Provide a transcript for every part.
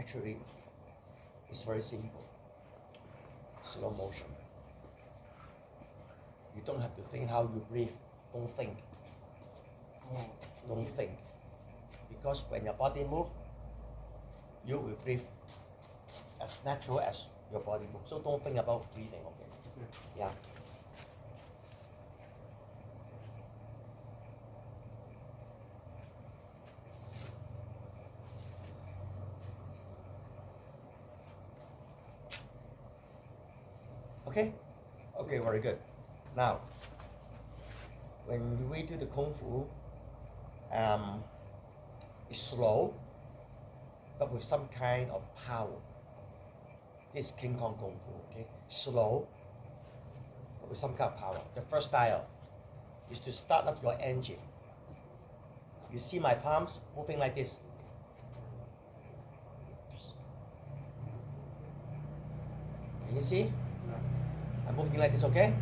Actually, it's very simple. Slow motion. You don't have to think how you breathe. Don't think. Don't think. Because when your body moves, you will breathe as natural as your body moves. So don't think about breathing, okay? Yeah. Okay? Okay, very good. Now, when we do the Kung Fu, it's slow, but with some kind of power. This is KingKong Kung Fu, okay? Slow, but with some kind of power. The first style is to start up your engine. You see my palms moving like this. Can you see? I'm moving like this, okay?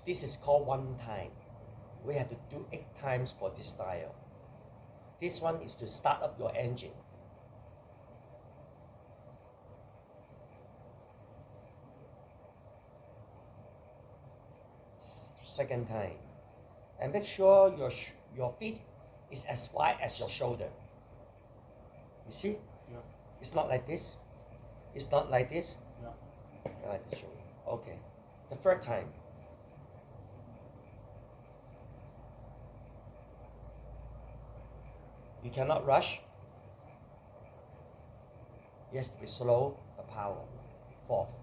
This is called one time. We have to do 8 times for this style. This one is to start up your engine. Second time. And make sure your feet is as wide as your shoulder. You see? Yeah. It's not like this. It's not like this. Yeah. Like the shoulder. Okay. The third time. You cannot rush. You have to be slow but power. Fourth.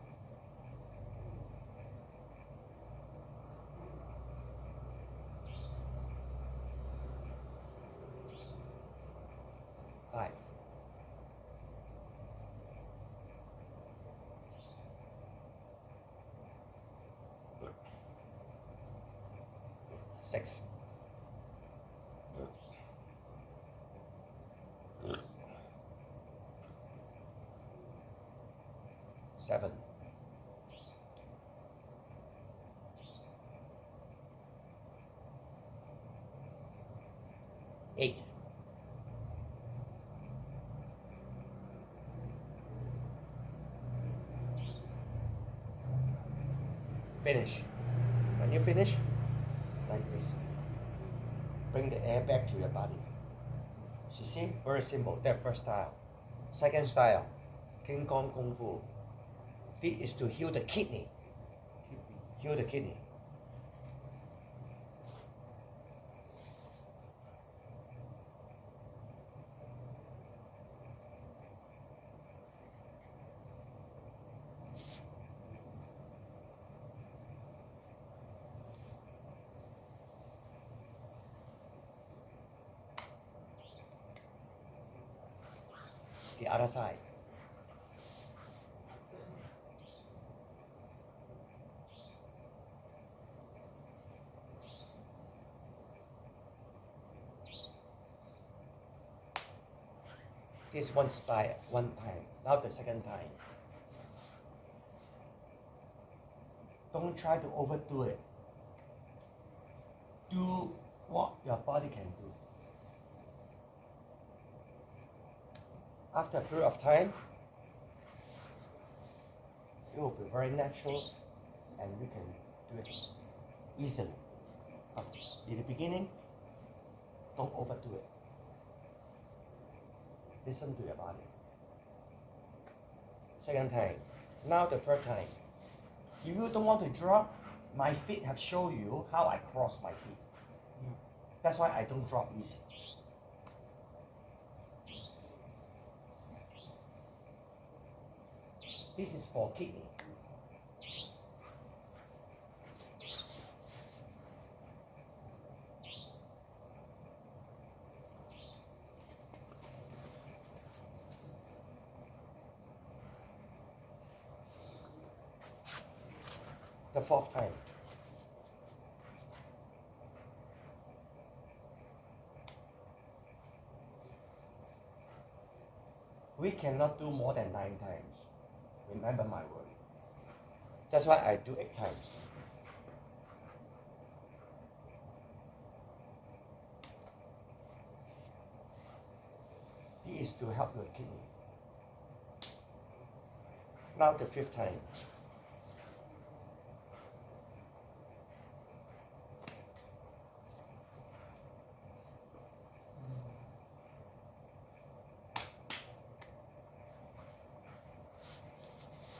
Five. Six. Seven. Eight. Finish. When you finish, like this, bring the air back to your body. You see, very simple. That first style. Second style, KingKong Kung Fu. This is to heal the kidney. Heal the kidney. The other side. This one style, one time. Now the second time. Don't try to overdo it. Do what your body can do. After a period of time, it will be very natural and you can do it easily. But in the beginning, don't overdo it. Listen to your body. Second time. Now the third time. If you don't want to drop, my feet have shown you how I cross my feet. That's why I don't drop easy. This is for kidney. The fourth time. We cannot do more than 9 times. Remember my word. That's why I do 8 times. This is to help your kidney. Now the 5th time.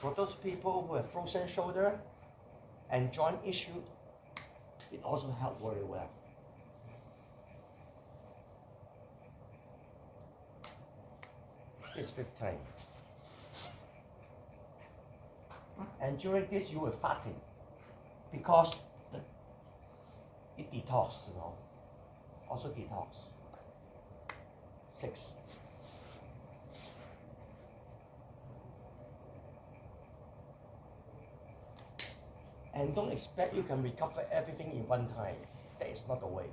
For those people who have frozen shoulder and joint issue, it also helps very well. This 5th time. And during this, you will fatten because it detox, you know. Also detox. 6. And don't expect you can recover everything in one time. That is not the way.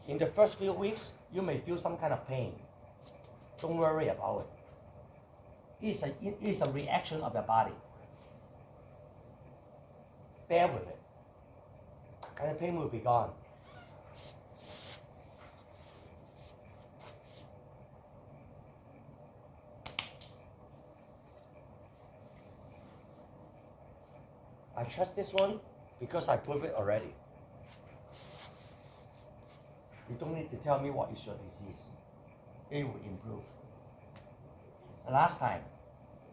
In the first few weeks, you may feel some kind of pain. Don't worry about it. It is a reaction of your body. Bear with it. And the pain will be gone. I trust this one because I proved it already. You don't need to tell me what is your disease. It will improve. The last time,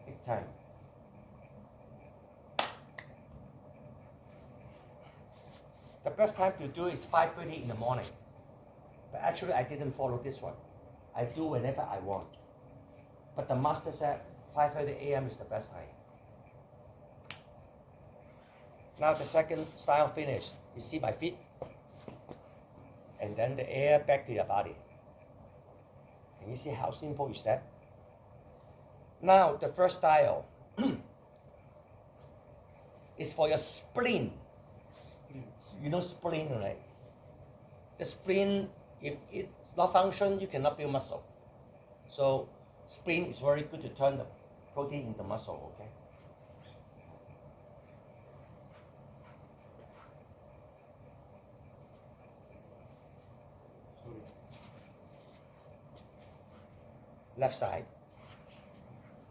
8th time. The best time to do is 5:30 in the morning. But actually I didn't follow this one. I do whenever I want. But the master said 5:30 a.m. is the best time. Now the second style finish. You see my feet? And then the air back to your body. Can you see how simple is that? Now the first style is for your spleen. You know spleen, right? The spleen, if it's not function, you cannot build muscle. So spleen is very good to turn the protein into muscle, okay? Left side.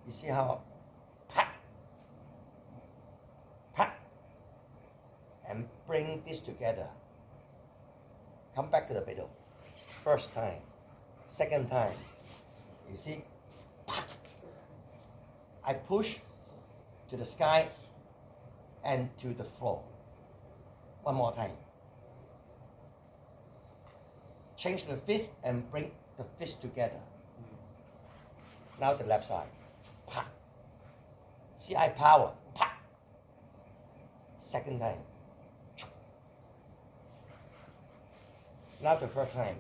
You see how pat, and bring this together. Come back to the middle. First time, second time. You see, I push to the sky and to the floor. One more time. Change the fist and bring the fist together. Now the left side. Pa. See, I power. Pa. Second time. Now the third time.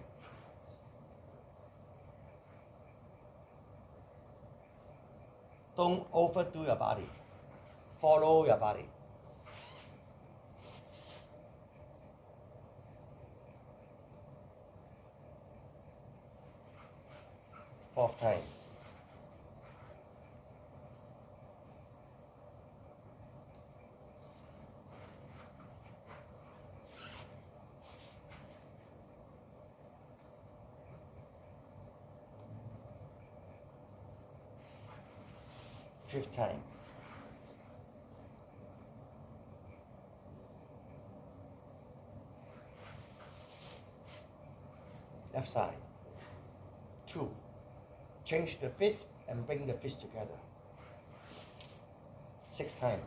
Don't overdo your body. Follow your body. Fourth time. Fifth time. Left side. 2. Change the fist and bring the fist together. 6th time.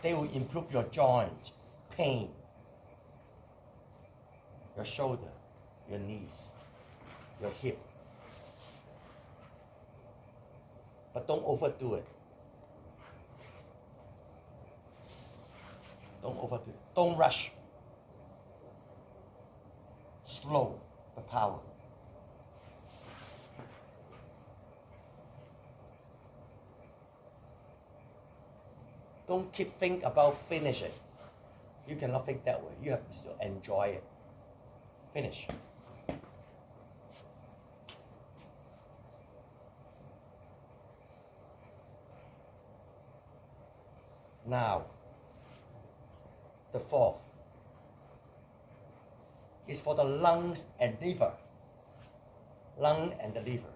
They will improve your joint, pain, your shoulder, your knees, your hip. But don't overdo it. Don't overdo it. Don't rush. Slow the power. Don't keep think about finish it. You cannot think that way. You have to enjoy it. Finish. Now, the fourth is for the lungs and liver. Lung and the liver.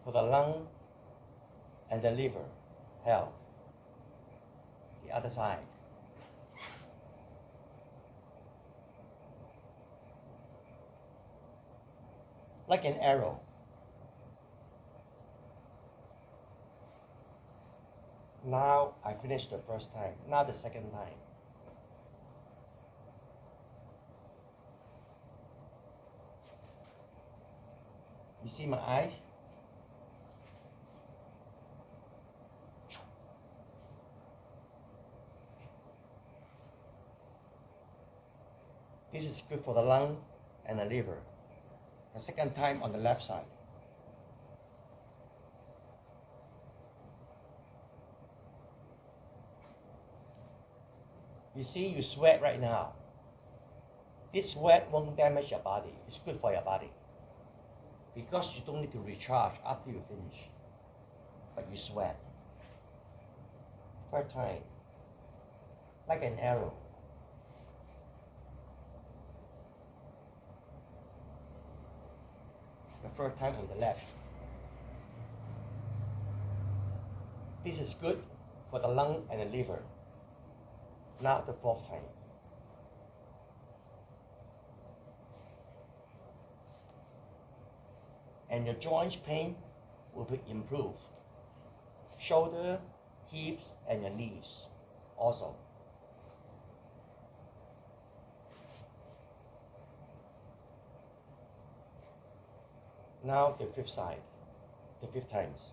For the lung and the liver health. The other side. Like an arrow. Now I finished the first time. Now the second time. You see my eyes? This is good for the lung and the liver. The second time on the left side. You see, you sweat right now. This sweat won't damage your body. It's good for your body. Because you don't need to recharge after you finish. But you sweat. Third time. Like an arrow. The third time on the left. This is good for the lung and the liver. Now the fourth time. And your joints pain will be improved. Shoulder, hips, and your knees also. Now the fifth side, the fifth times.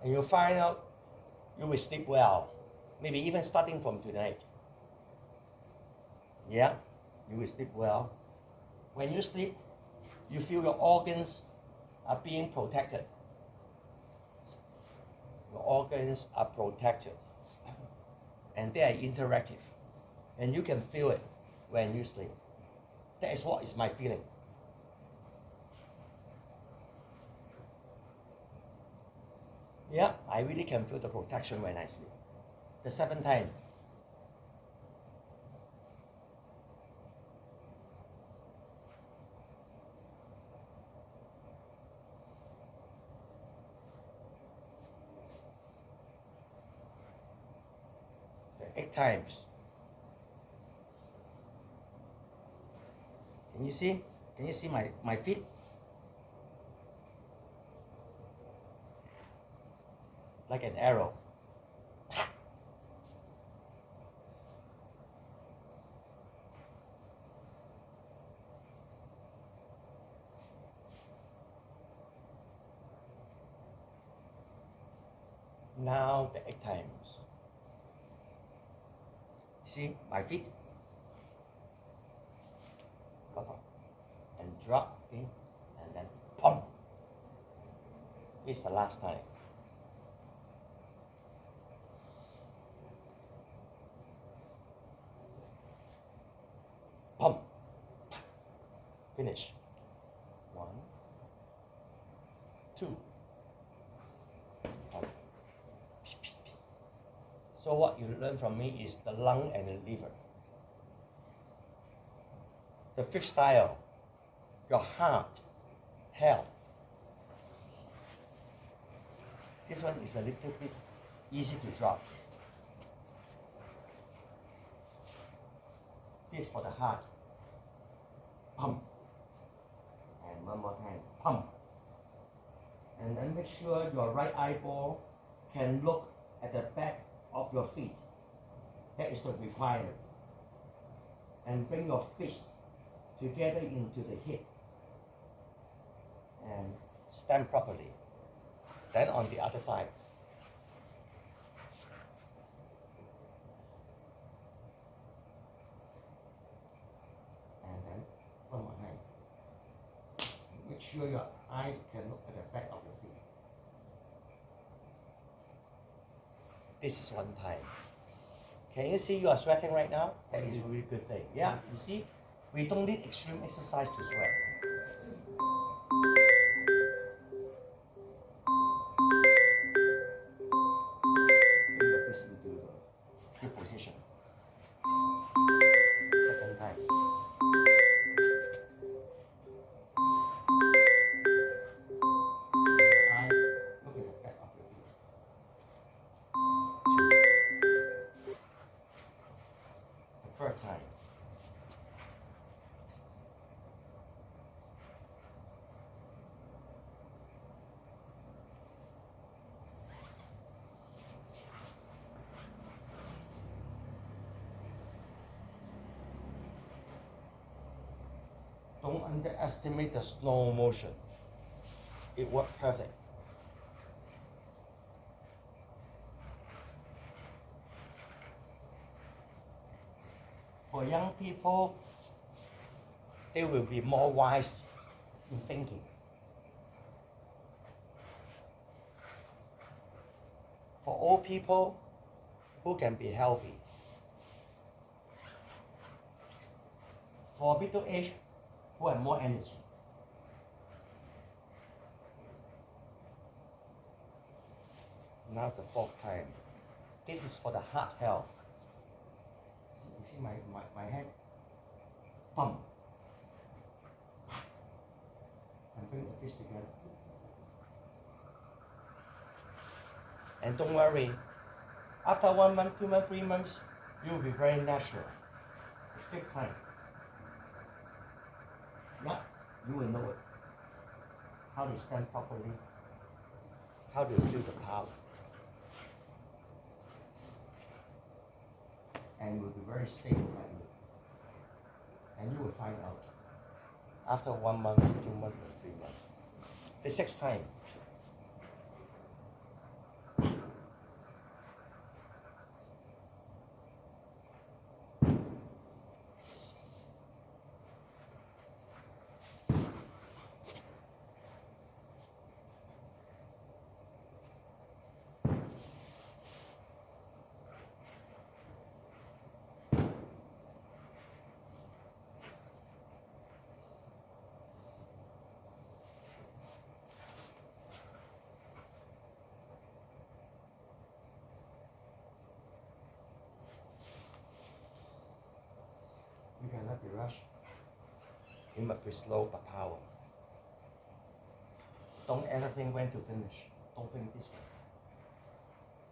And you'll find out you will sleep well, maybe even starting from tonight. Yeah, you will sleep well. When you sleep, you feel your organs are being protected. Your organs are protected. And they are interactive. And you can feel it when you sleep. That is what is my feeling. Yeah, I really can feel the protection when I sleep. The seventh time. The 8 times. Can you see? Can you see my feet? Like an arrow. Now the 8 times. See my feet? Come on. And drop, okay? And then pump. This is the last time. Pump. Finish. 1, 2. Pump. So what you learn from me is the lung and the liver. The fifth style, your heart, health. This one is a little bit easy to drop. This for the heart. Pump. And one more time. Pump. And then make sure your right eyeball can look at the back of your feet. That is the requirement. And bring your fist together into the hip. And stand properly. Then on the other side. And then one more time. Make sure your eyes can look at the back of your feet. This is one time. Can you see you are sweating right now? That is a really good thing. Yeah, you see, we don't need extreme exercise to sweat. Bring your fist into the good position. Second time. Your eyes look at the back of your feet. Two. The third time. Don't underestimate the slow motion. It worked perfect. For young people, they will be more wise in thinking. For old people who can be healthy. For middle age who have more energy. Now the fourth time. This is for the heart health. You see my hand? Pump. And bring the fist together. And don't worry, after 1 month, 2 months, 3 months, you will be very natural. The fifth time. Yeah, you will know it. How to stand properly, how to feel the power. And you will be very stable like me. And you will find out after 1 month, 2 months, and 3 months. The sixth time. You cannot be rushed. You must be slow but power. Don't ever think when to finish. Don't think this way.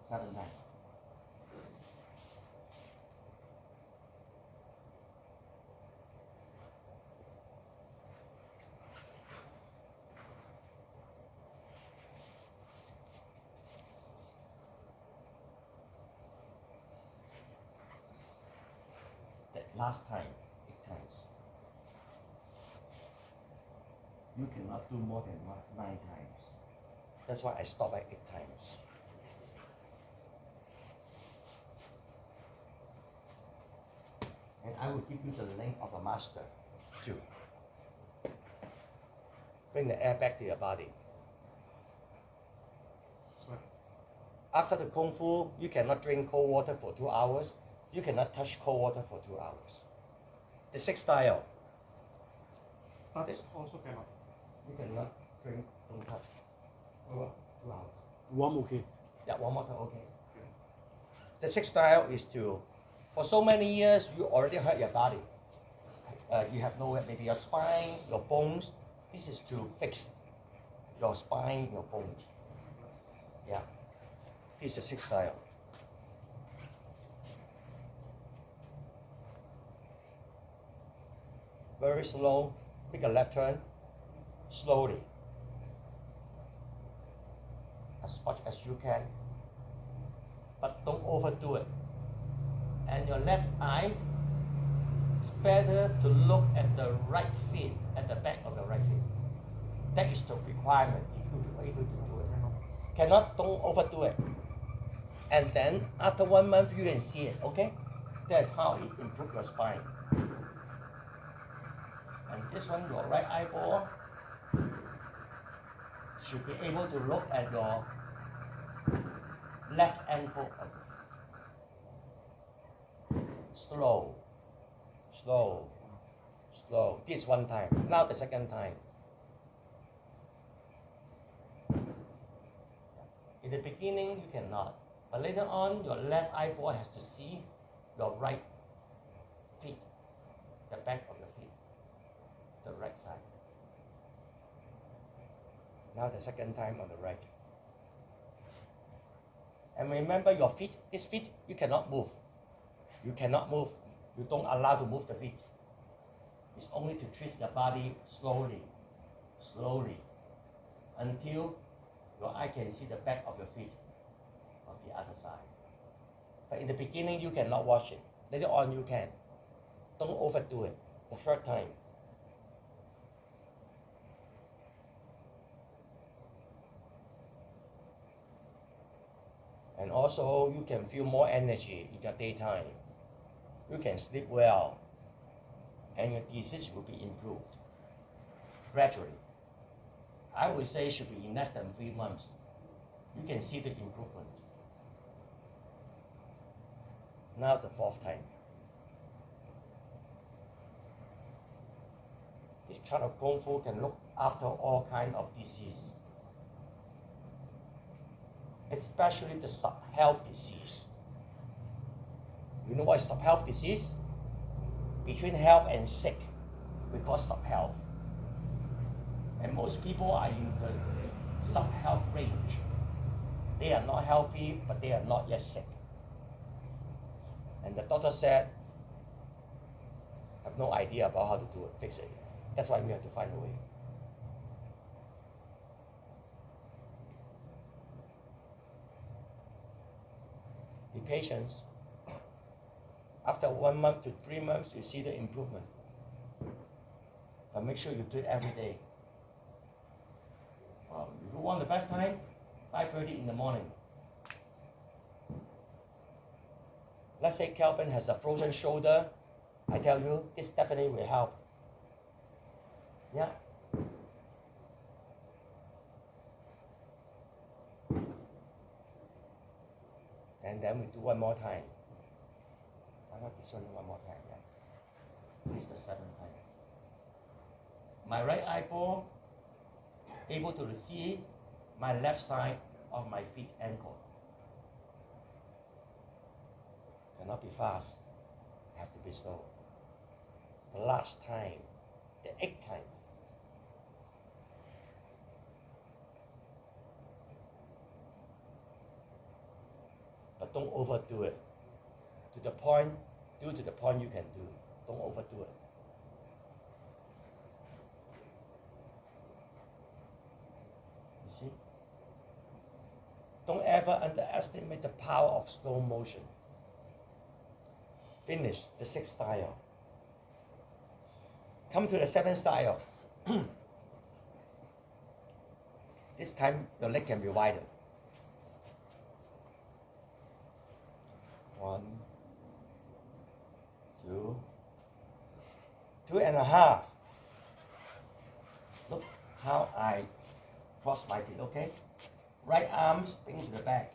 7 times. That last time, 8 times. You cannot do more than 9 times. That's why I stop at 8 times. And I will give you the link of a master too. Bring the air back to your body. After the Kung Fu, you cannot drink cold water for 2 hours. You cannot touch cold water for 2 hours. The sixth style. That's also cannot. You cannot drink, don't touch. Over 2 hours. Warm okay. Yeah, warm water, okay. The sixth style is to, for so many years, you already hurt your body. You have no, maybe your spine, your bones. This is to fix your spine, your bones. Yeah. This is the sixth style. Very slow. Make a left turn. Slowly. As much as you can. But don't overdo it. And your left eye, it's better to look at the right feet, at the back of the right feet. That is the requirement if you are able to do it. Cannot, don't overdo it. And then after 1 month you can see it, okay? That's how it improves your spine. And this one, your right eyeball should be able to look at your left ankle of the foot. Slow, slow, slow. This one time. Now the second time. In the beginning, you cannot. But later on, your left eyeball has to see your right feet, the back of your feet, the right side. Now the second time on the right. And remember your feet, this feet, you cannot move. You cannot move. You don't allow to move the feet. It's only to twist the body slowly, slowly, until your eye can see the back of your feet of the other side. But in the beginning, you cannot watch it. Later on, you can. Don't overdo it. The third time. And also, you can feel more energy in the daytime. You can sleep well. And your disease will be improved gradually. I would say it should be in less than 3 months. You can see the improvement. Now the fourth time. This kind of Kung Fu can look after all kinds of disease, especially the sub-health disease. You know what is sub-health disease? Between health and sick, we call sub-health. And most people are in the sub-health range. They are not healthy, but they are not yet sick. And the doctor said, I have no idea about how to do it, fix it. That's why we have to find a way. Be patient. After 1 month to 3 months, you see the improvement. But make sure you do it every day. If you want the best time, 5:30 in the morning. Let's say Calvin has a frozen shoulder. I tell you, this definitely will help. Yeah. And then we do one more time. Why not this one one more time? Yeah. This is the 7th time. My right eyeball able to see my left side of my feet ankle. Cannot be fast. Have to be slow. The last time, the 8th time. But don't overdo it. To the point, do to the point you can do. Don't overdo it. You see? Don't ever underestimate the power of slow motion. Finish the 6th style. Come to the 7th style. This time your leg can be wider. 1, 2, 2.5. Look how I cross my feet, okay? Right arm spin to the back.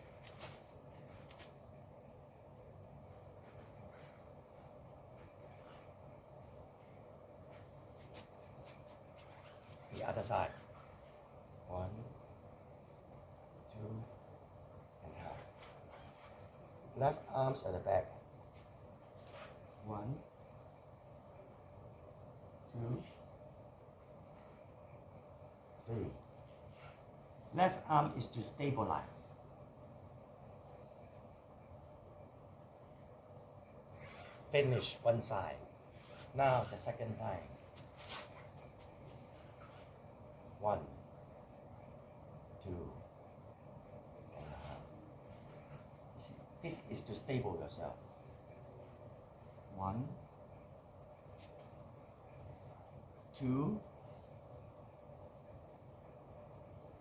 The other side. 1, 2.5. Left arms at the back. 1, 2, 3. Left arm is to stabilize. Finish one side. Now the second time. 1, 2 and a half. See, this is to stable yourself. 1, 2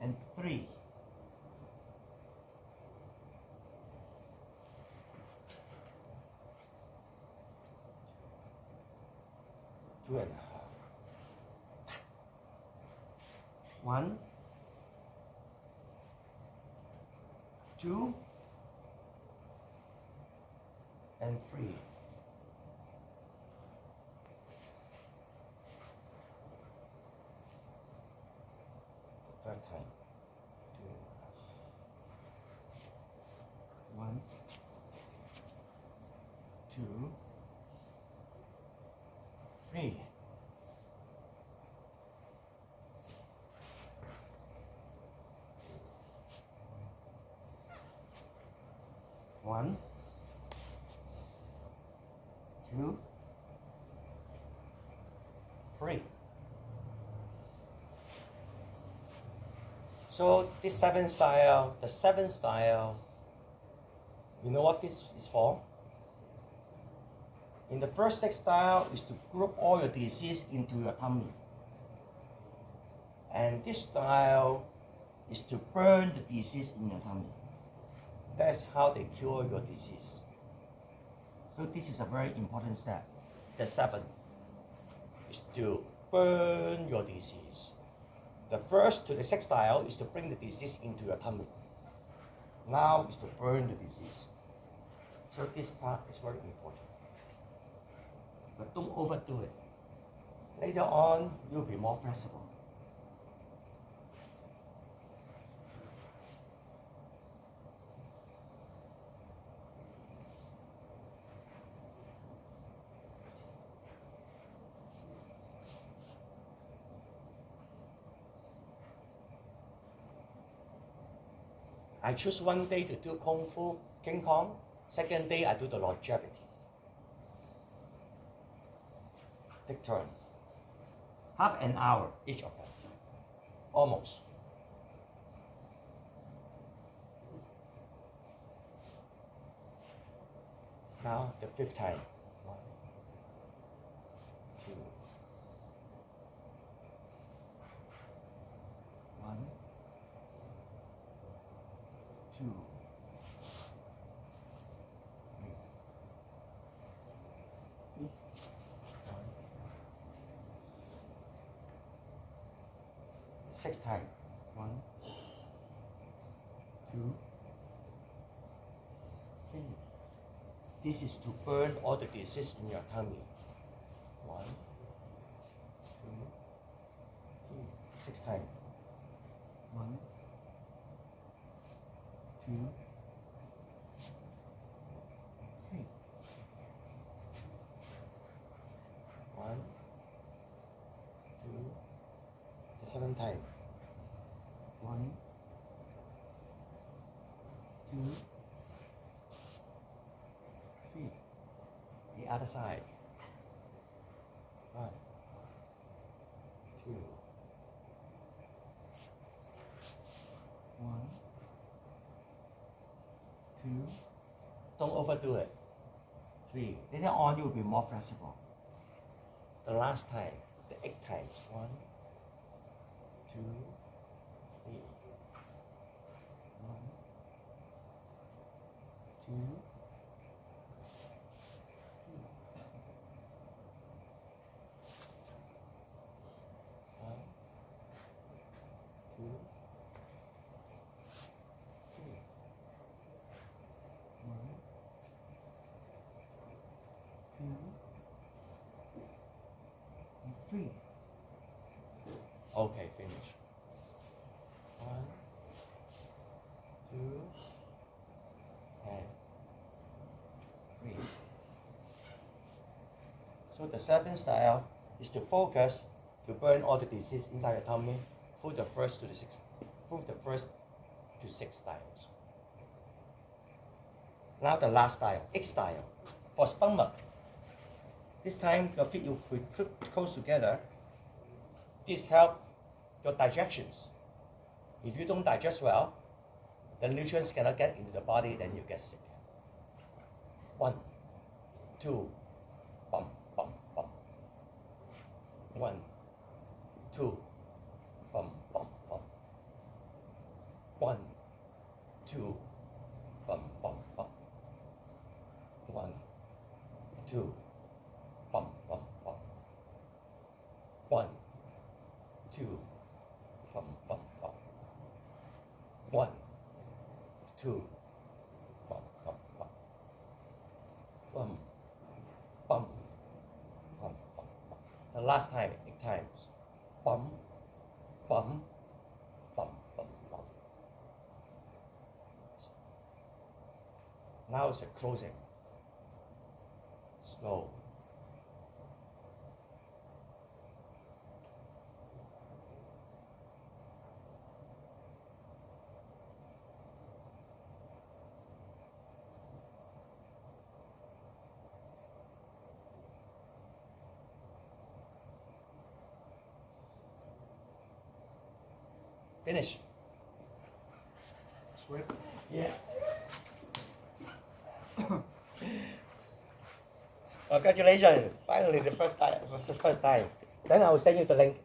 and 3. 2 and a half. 1, 2 and 3. The third time. 2 and a half. 1, 2, 3. 1, 2, 3. So this seventh style, the seventh style, you know what this is for? In the first 6 style is to group all your disease into your tummy. And this style is to burn the disease in your tummy. That's how they cure your disease. So this is a very important step. The 7th is to burn your disease. The first to the 6th style is to bring the disease into your tummy. Now is to burn the disease. So this part is very important. But don't overdo it. Later on, you'll be more flexible. I choose one day to do Kung Fu, KingKong. Second day, I do the longevity. Take turn. Half an hour, each of them. Almost. Now, the 5th time. 1, 2. 1, 2. 3. 6th time. 1, 2, 3. This is to burn all the disease in your tummy. 1, 2, 3. 6th time. 1, 2, 3. 1, 2. The 7th time. 1, 2, 3. The other side. 1, 2. 1, 2. Don't overdo it. 3. Later on, you'll be more flexible. The last time, the 8 times. 1, 2, 3. 1, 2, 3. 1, 2, 3. 1, 2, and 3. Okay, finish. 1, 2, and 3. So the 7th style is to focus to burn all the disease inside your tummy through the first to 6 styles. Now the last style, 8th style, for stomach. This time your feet will be put close together. This helps your digestions. If you don't digest well, the nutrients cannot get into the body, then you get sick. 1, 2, bum, bum, bum. 1, 2, bum, bum, bum. 1, 2, bum, bum, bum. 1, 2, bum, bum, bum. 1, 2, bum, bum, bum. 1, 2, bum, bum, bum. 1, bum, bum, bum, bum. The last time, 8 times. Bum, bum, bum, bum, bum. Now it's a closing. Slow. Finish. Sweat. Yeah. Congratulations! Finally, the first time. Then I will send you the link.